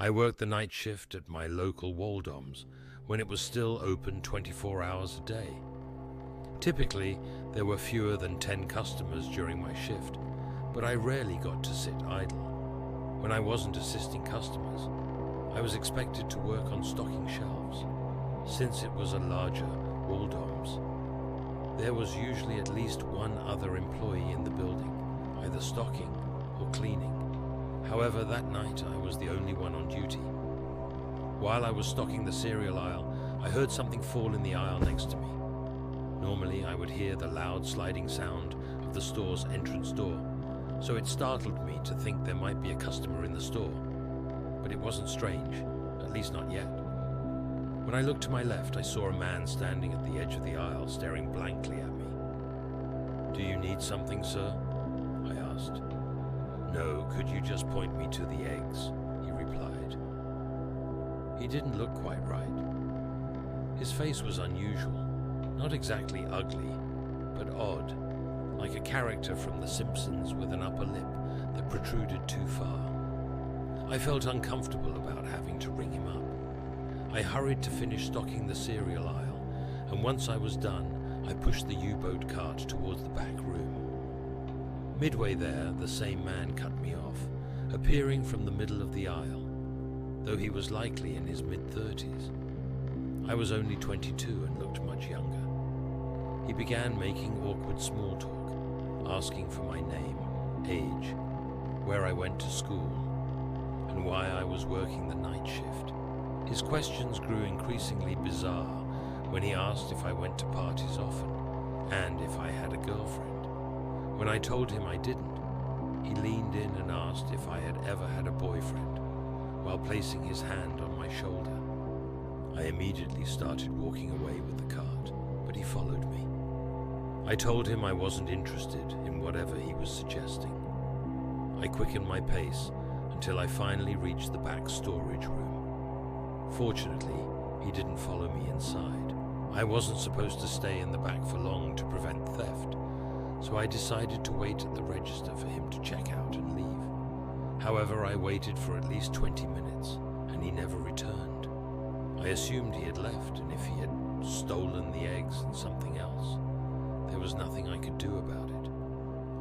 I worked the night shift at my local Waldoms when it was still open 24 hours a day. Typically, there were fewer than 10 customers during my shift, but I rarely got to sit idle. When I wasn't assisting customers, I was expected to work on stocking shelves. Since it was a larger Waldoms, there was usually at least one other employee in the building, either stocking or cleaning. However, that night I was the only one on duty. While I was stocking the cereal aisle, I heard something fall in the aisle next to me. Normally, I would hear the loud sliding sound of the store's entrance door, so it startled me to think there might be a customer in the store. But it wasn't strange, at least not yet. When I looked to my left, I saw a man standing at the edge of the aisle, staring blankly at me. "Do you need something, sir?" I asked. "No, could you just point me to the eggs?" he replied. He didn't look quite right. His face was unusual, not exactly ugly, but odd, like a character from The Simpsons with an upper lip that protruded too far. I felt uncomfortable about having to ring him up. I hurried to finish stocking the cereal aisle, and once I was done, I pushed the U-boat cart towards the back room. Midway there, the same man cut me off, appearing from the middle of the aisle, though he was likely in his mid-30s. I was only 22 and looked much younger. He began making awkward small talk, asking for my name, age, where I went to school, and why I was working the night shift. His questions grew increasingly bizarre when he asked if I went to parties often and if I had a girlfriend. When I told him I didn't, he leaned in and asked if I had ever had a boyfriend while placing his hand on my shoulder. I immediately started walking away with the cart, but he followed me. I told him I wasn't interested in whatever he was suggesting. I quickened my pace until I finally reached the back storage room. Fortunately, he didn't follow me inside. I wasn't supposed to stay in the back for long to prevent theft, so I decided to wait at the register for him to check out and leave. However, I waited for at least 20 minutes, and he never returned. I assumed he had left, and if he had stolen the eggs and something else, there was nothing I could do about it.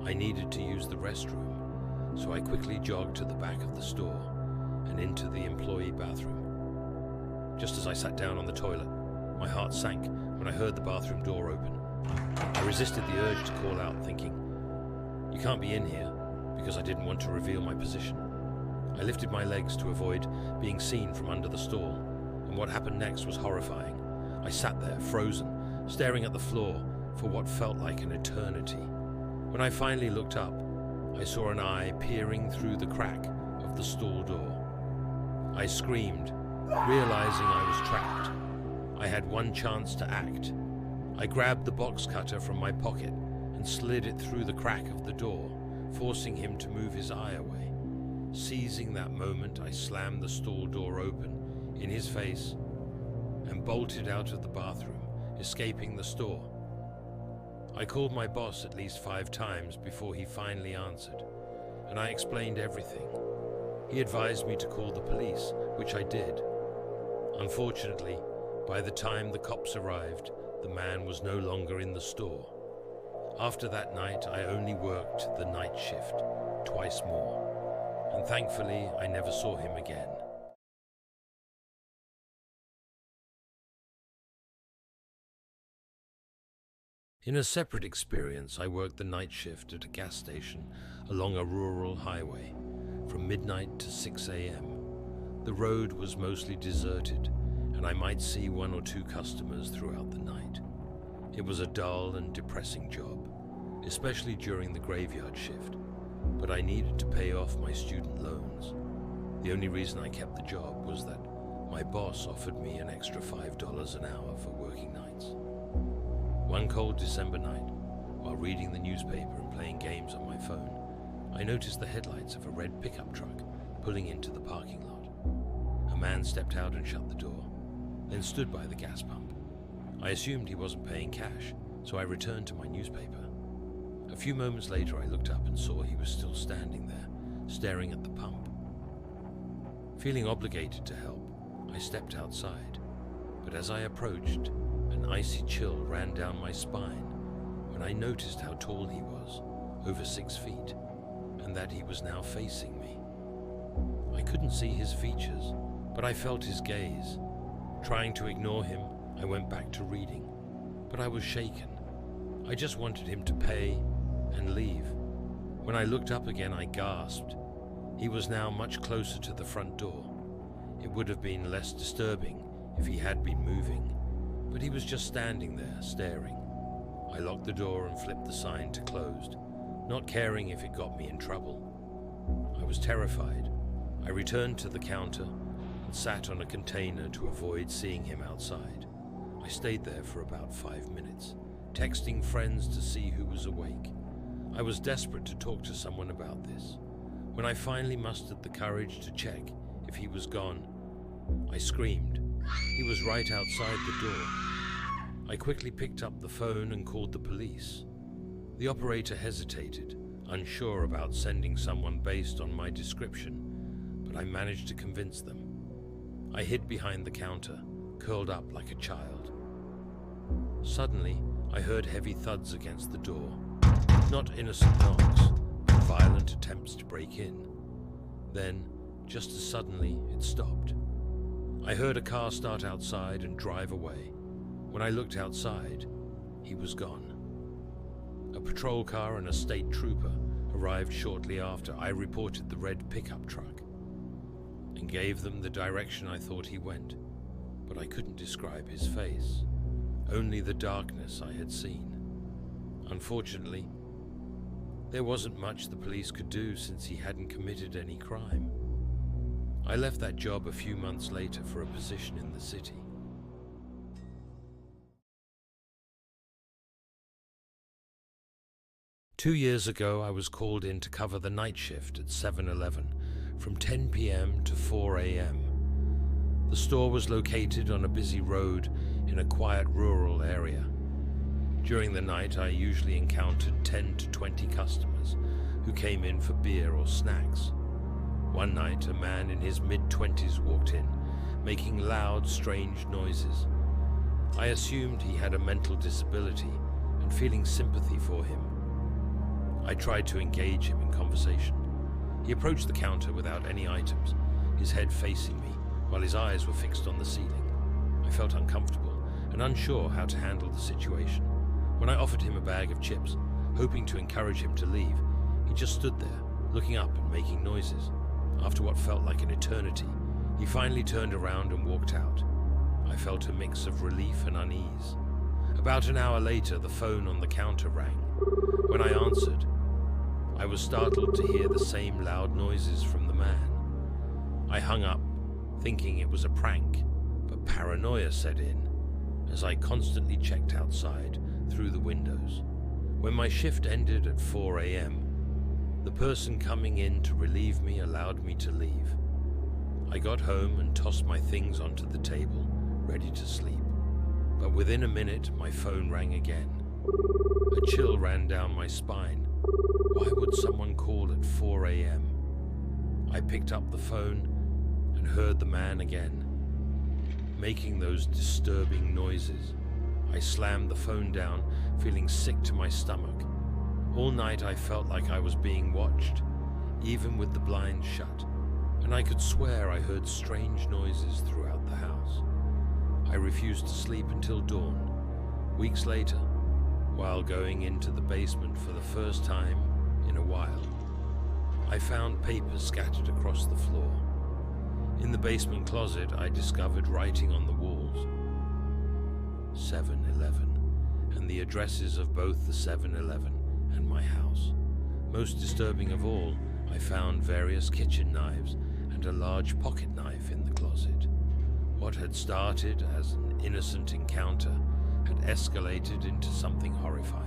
I needed to use the restroom, so I quickly jogged to the back of the store and into the employee bathroom. Just as I sat down on the toilet, my heart sank when I heard the bathroom door open. I resisted the urge to call out, thinking, "You can't be in here," because I didn't want to reveal my position. I lifted my legs to avoid being seen from under the stall, and what happened next was horrifying. I sat there, frozen, staring at the floor for what felt like an eternity. When I finally looked up, I saw an eye peering through the crack of the stall door. I screamed, realizing I was trapped. I had one chance to act. I grabbed the box cutter from my pocket and slid it through the crack of the door, forcing him to move his eye away. Seizing that moment, I slammed the stall door open in his face and bolted out of the bathroom, escaping the store. I called my boss at least 5 times before he finally answered, and I explained everything. He advised me to call the police, which I did. Unfortunately, by the time the cops arrived, the man was no longer in the store. After that night, I only worked the night shift twice more, and thankfully, I never saw him again. In a separate experience, I worked the night shift at a gas station along a rural highway from midnight to 6 a.m. The road was mostly deserted, and I might see 1 or 2 customers throughout the night. It was a dull and depressing job, especially during the graveyard shift, but I needed to pay off my student loans. The only reason I kept the job was that my boss offered me an extra $5 an hour for working nights. One cold December night, while reading the newspaper and playing games on my phone, I noticed the headlights of a red pickup truck pulling into the parking lot. A man stepped out and shut the door, then stood by the gas pump. I assumed he wasn't paying cash, so I returned to my newspaper. A few moments later, I looked up and saw he was still standing there, staring at the pump. Feeling obligated to help, I stepped outside, but as I approached, an icy chill ran down my spine when I noticed how tall he was, over 6 feet, and that he was now facing me. I couldn't see his features, but I felt his gaze. Trying to ignore him, I went back to reading, but I was shaken. I just wanted him to pay and leave. When I looked up again, I gasped. He was now much closer to the front door. It would have been less disturbing if he had been moving, but he was just standing there, staring. I locked the door and flipped the sign to closed, not caring if it got me in trouble. I was terrified. I returned to the counter and sat on a container to avoid seeing him outside. I stayed there for about 5 minutes, texting friends to see who was awake. I was desperate to talk to someone about this. When I finally mustered the courage to check if he was gone, I screamed. He was right outside the door. I quickly picked up the phone and called the police. The operator hesitated, unsure about sending someone based on my description, but I managed to convince them. I hid behind the counter, curled up like a child. Suddenly, I heard heavy thuds against the door. Not innocent knocks, but violent attempts to break in. Then, just as suddenly, it stopped. I heard a car start outside and drive away. When I looked outside, he was gone. A patrol car and a state trooper arrived shortly after I reported the red pickup truck and gave them the direction I thought he went, but I couldn't describe his face, only the darkness I had seen. Unfortunately, there wasn't much the police could do since he hadn't committed any crime. I left that job a few months later for a position in the city. Two years ago, I was called in to cover the night shift at 7-Eleven from 10 p.m. to 4 a.m. The store was located on a busy road in a quiet rural area. During the night, I usually encountered 10 to 20 customers who came in for beer or snacks. One night, a man in his mid-20s walked in, making loud, strange noises. I assumed he had a mental disability and feeling sympathy for him. I tried to engage him in conversation. He approached the counter without any items, his head facing me, while his eyes were fixed on the ceiling. I felt uncomfortable and unsure how to handle the situation. When I offered him a bag of chips, hoping to encourage him to leave, he just stood there, looking up and making noises. After what felt like an eternity, he finally turned around and walked out. I felt a mix of relief and unease. About an hour later, the phone on the counter rang. When I answered, I was startled to hear the same loud noises from the man. I hung up, thinking it was a prank, but paranoia set in as I constantly checked outside through the windows. When my shift ended at 4 a.m., the person coming in to relieve me allowed me to leave. I got home and tossed my things onto the table, ready to sleep. But within a minute, my phone rang again. A chill ran down my spine. Why would someone call at 4 a.m.? I picked up the phone and heard the man again, making those disturbing noises. I slammed the phone down, feeling sick to my stomach. All night I felt like I was being watched, even with the blinds shut, and I could swear I heard strange noises throughout the house. I refused to sleep until dawn. Weeks later, while going into the basement for the first time in a while, I found papers scattered across the floor. In the basement closet, I discovered writing on the walls, 7-Eleven, and the addresses of both the 7-Eleven and my house. Most disturbing of all, I found various kitchen knives and a large pocket knife in the closet. What had started as an innocent encounter had escalated into something horrifying.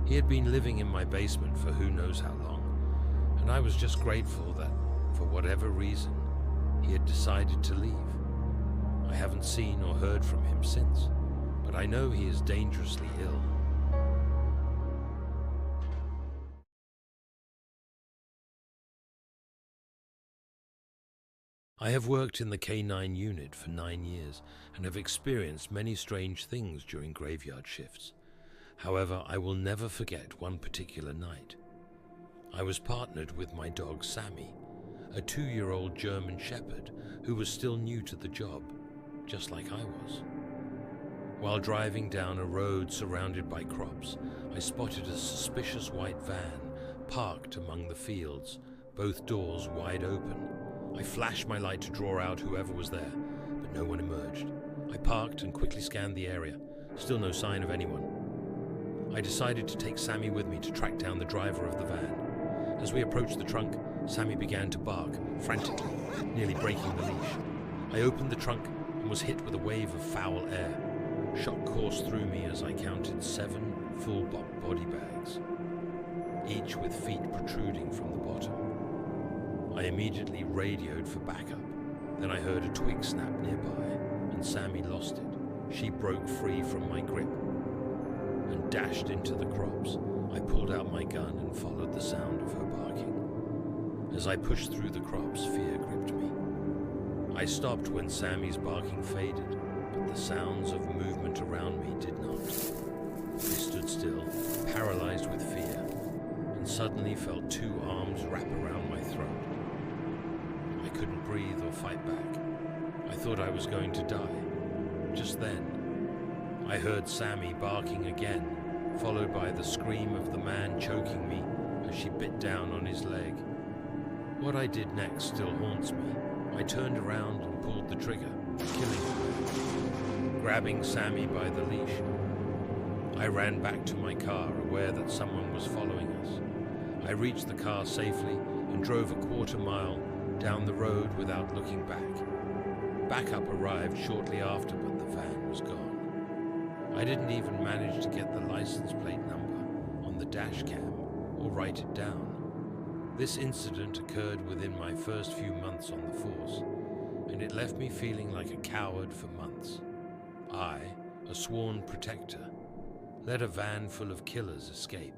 He had been living in my basement for who knows how long, and I was just grateful that, for whatever reason, he had decided to leave. I haven't seen or heard from him since, but I know he is dangerously ill. I have worked in the K9 unit for 9 years and have experienced many strange things during graveyard shifts. However, I will never forget one particular night. I was partnered with my dog Sammy, a 2-year-old German Shepherd who was still new to the job, just like I was. While driving down a road surrounded by crops, I spotted a suspicious white van parked among the fields, both doors wide open. I flashed my light to draw out whoever was there, but no one emerged. I parked and quickly scanned the area. Still no sign of anyone. I decided to take Sammy with me to track down the driver of the van. As we approached the trunk, Sammy began to bark frantically, nearly breaking the leash. I opened the trunk and was hit with a wave of foul air. Shock coursed through me as I counted 7 full body bags, each with feet protruding from the bottom. I immediately radioed for backup. Then I heard a twig snap nearby, and Sammy lost it. She broke free from my grip and dashed into the crops. I pulled out my gun and followed the sound of her barking. As I pushed through the crops, fear gripped me. I stopped when Sammy's barking faded, but the sounds of movement around me did not. I stood still, paralyzed with fear, and suddenly felt 2 arms wrap around my throat. I couldn't breathe or fight back. I thought I was going to die. Just then, I heard Sammy barking again, followed by the scream of the man choking me as she bit down on his leg. What I did next still haunts me. I turned around and pulled the trigger, killing her. Grabbing Sammy by the leash, I ran back to my car, aware that someone was following us. I reached the car safely and drove a 1/4 mile down the road without looking back. Backup arrived shortly after, but the van was gone. I didn't even manage to get the license plate number on the dash cam or write it down. This incident occurred within my first few months on the force, and it left me feeling like a coward for months. I, a sworn protector, let a van full of killers escape.